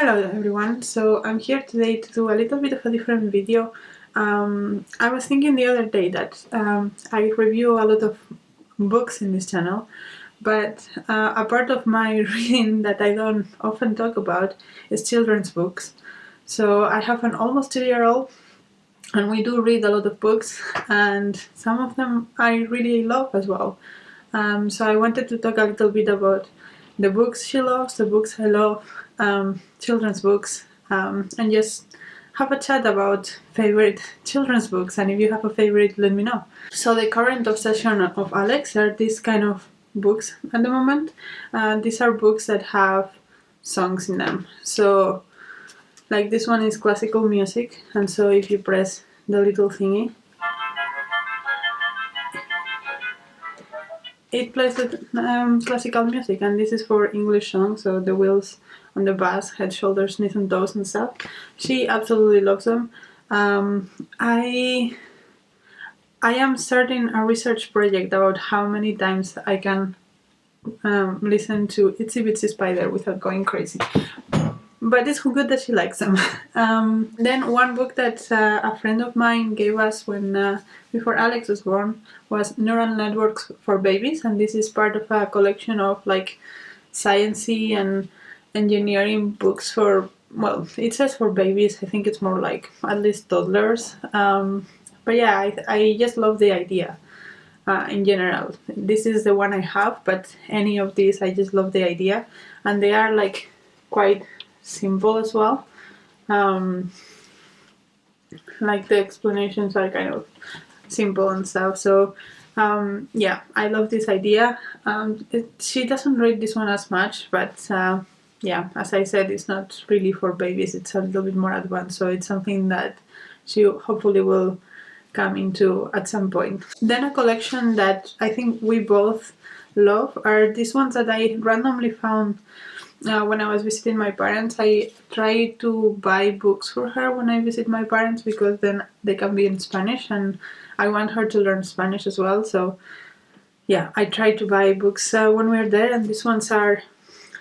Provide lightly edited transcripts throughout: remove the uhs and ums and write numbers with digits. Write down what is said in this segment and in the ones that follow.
Hello everyone, so I'm here today to do a little bit of a different video. I was thinking the other day that I review a lot of books in this channel, but a part of my reading that I don't often talk about is children's books. So I have an almost 2-year-old and we do read a lot of books, and some of them I really love as well. So I wanted to talk a little bit about the books she loves, the books I love, children's books, and just have a chat about favorite children's books. And if you have a favorite, let me know. So the current obsession of Alex are these kind of books at the moment. These are books that have songs in them. So like this one is classical music, and so if you press the little thingy, it plays the classical music, and this is for English songs, so the wheels on the bus, head, shoulders, knees and toes and stuff. She absolutely loves them. Um, I I am starting a research project about how many times I can listen to Itsy Bitsy Spider without going crazy. But it's good that she likes them. Then one book that a friend of mine gave us when before Alex was born was Neural Networks for Babies, and this is part of a collection of like sciencey and engineering books for, well, it says for babies. I think it's more like at least toddlers. But yeah, I just love the idea. In general, this is the one I have, but any of these, I just love the idea, and they are like quite simple as well. Um, like the explanations are kind of simple and stuff. So yeah, I love this idea. She doesn't read this one as much, but yeah, as I said, it's not really for babies. It's a little bit more advanced, so it's something that she hopefully will come into at some point. Then a collection that I think we both love are these ones that I randomly found when I was visiting my parents. I try to buy books for her when I visit my parents because then they can be in Spanish, and I want her to learn Spanish as well. So yeah, I try to buy books when we're there, and these ones are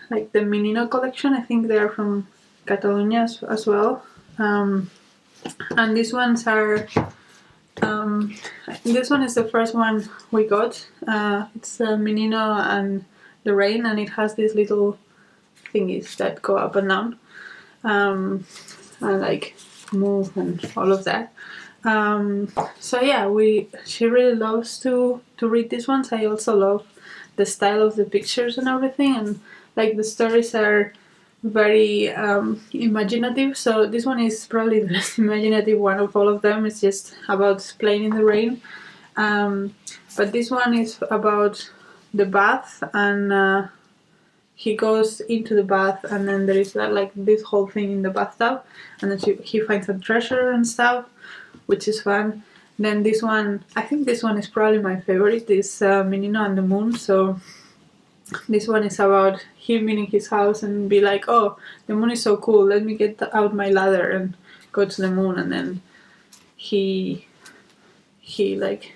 like the Menino collection. I think they are from Catalonia as well. And these ones are this one is the first one we got. It's Menino and the Rain, and it has these little thingies that go up and down, and like move and all of that. So yeah, she really loves to read these ones. I also love the style of the pictures and everything, and like the stories are very imaginative. So this one is probably the less imaginative one of all of them. It's just about playing in the rain. But this one is about the bath, and he goes into the bath, and then there is like this whole thing in the bathtub, and then he finds a treasure and stuff, which is fun. Then this one, I think this one is probably my favorite, is Menino and the Moon. So this one is about him being in his house and be like, oh, the moon is so cool, let me get out my ladder and go to the moon. And then he like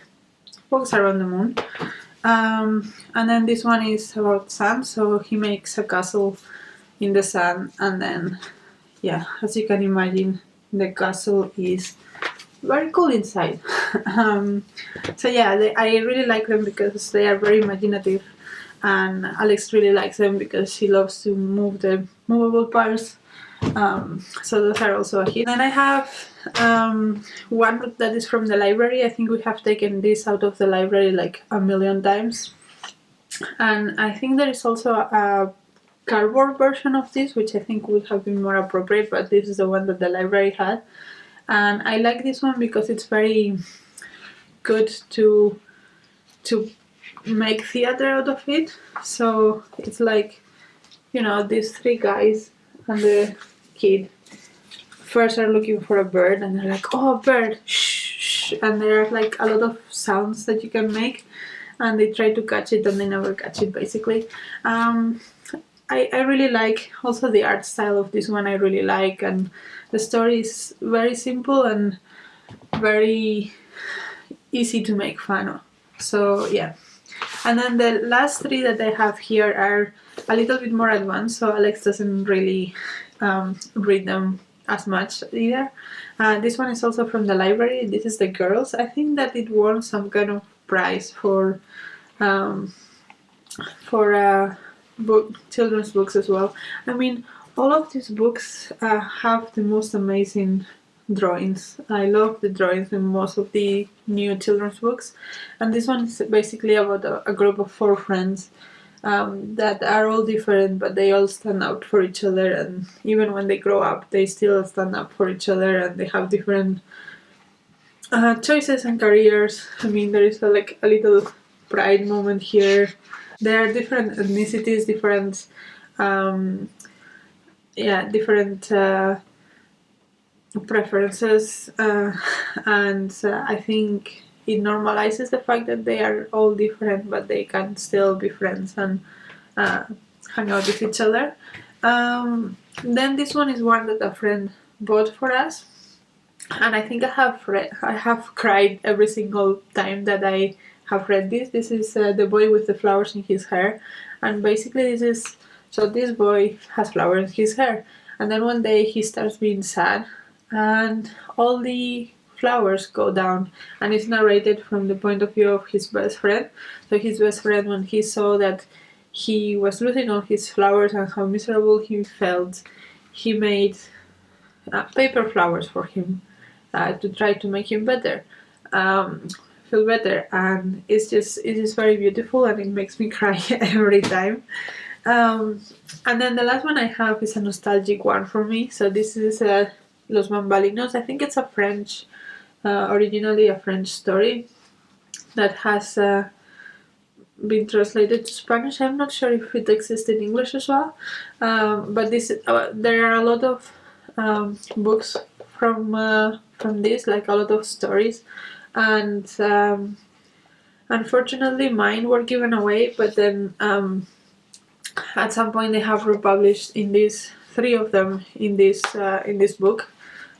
walks around the moon. And then this one is about sand, so he makes a castle in the sand, and then yeah, as you can imagine, the castle is very cool inside. So yeah, I really like them because they are very imaginative, and Alex really likes them because she loves to move the movable parts. So those are also a hit. Then I have one book that is from the library. I think we have taken this out of the library like a million times. And I think there is also a cardboard version of this, which I think would have been more appropriate, but this is the one that the library had. And I like this one because it's very good to make theater out of it. So it's like, you know, these three guys and the kid first are looking for a bird, and they're like, oh, bird, shh, shh. And there are like a lot of sounds that you can make, and they try to catch it and they never catch it, basically. I really like also the art style of this one. I really like, and the story is very simple and very easy to make fun of. So yeah. And then the last three that I have here are a little bit more advanced, so Alex doesn't really read them as much either. This one is also from the library. This is The Girls. I think that it won some kind of prize for children's books as well. I mean, all of these books have the most amazing drawings. I love the drawings in most of the new children's books, and this one is basically about a group of 4 friends that are all different, but they all stand up for each other, and even when they grow up, they still stand up for each other, and they have different choices and careers. I mean, there is like a little pride moment here. There are different ethnicities, different different preferences, and I think it normalizes the fact that they are all different, but they can still be friends and hang out with each other. Then this one is one that a friend bought for us, and I think I have cried every single time that I have read this. This is The Boy with the Flowers in His Hair, and basically this boy has flowers in his hair, and then one day he starts being sad, and all the flowers go down, and it's narrated from the point of view of his best friend. So his best friend, when he saw that he was losing all his flowers and how miserable he felt, he made paper flowers for him to try to make him feel better, and it is very beautiful, and it makes me cry every time. And then the last one I have is a nostalgic one for me. So this is Los Bambalinos. I think it's a French, originally a French story that has been translated to Spanish. I'm not sure if it exists in English as well, but there are a lot of books from this, like a lot of stories, and unfortunately mine were given away, but then at some point they have republished in these 3 of them in this book.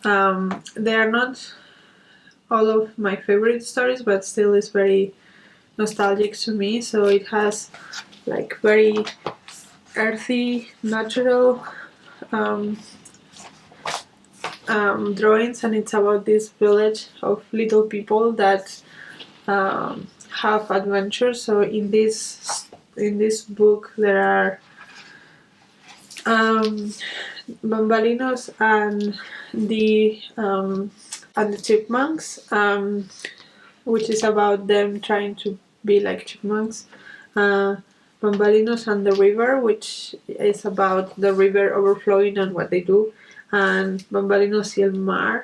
They are not all of my favorite stories, but still is very nostalgic to me. So it has like very earthy, natural drawings, and it's about this village of little people that have adventures. So in this book there are Bambalinos and the chipmunks, which is about them trying to be like chipmunks. Bambalinos and the river, which is about the river overflowing and what they do, and Bambalinos y el mar,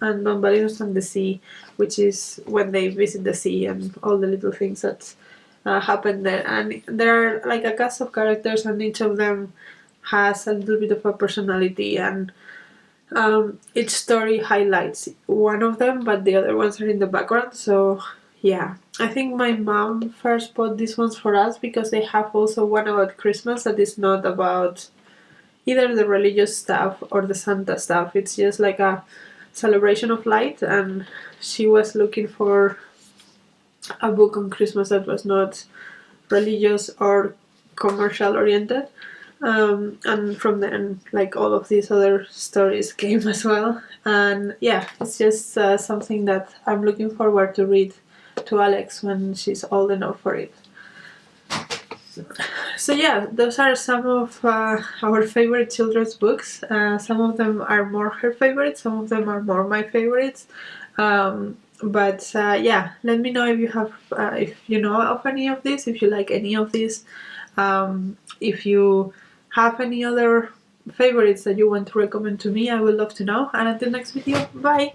and Bambalinos and the sea, which is when they visit the sea and all the little things that happen there. And there are like a cast of characters, and each of them has a little bit of a personality, and each story highlights one of them, but the other ones are in the background. So yeah, I think my mom first bought these ones for us because they have also one about Christmas that is not about either the religious stuff or the Santa stuff. It's just like a celebration of light, and she was looking for a book on Christmas that was not religious or commercial oriented. And from then, like, all of these other stories came as well. And yeah, it's just something that I'm looking forward to read to Alex when she's old enough for it. So yeah, those are some of our favorite children's books. Some of them are more her favorites, some of them are more my favorites. But yeah, let me know if you have, if you know of any of these, if you like any of these, if you have any other favorites that you want to recommend to me. I would love to know. And until next video, bye!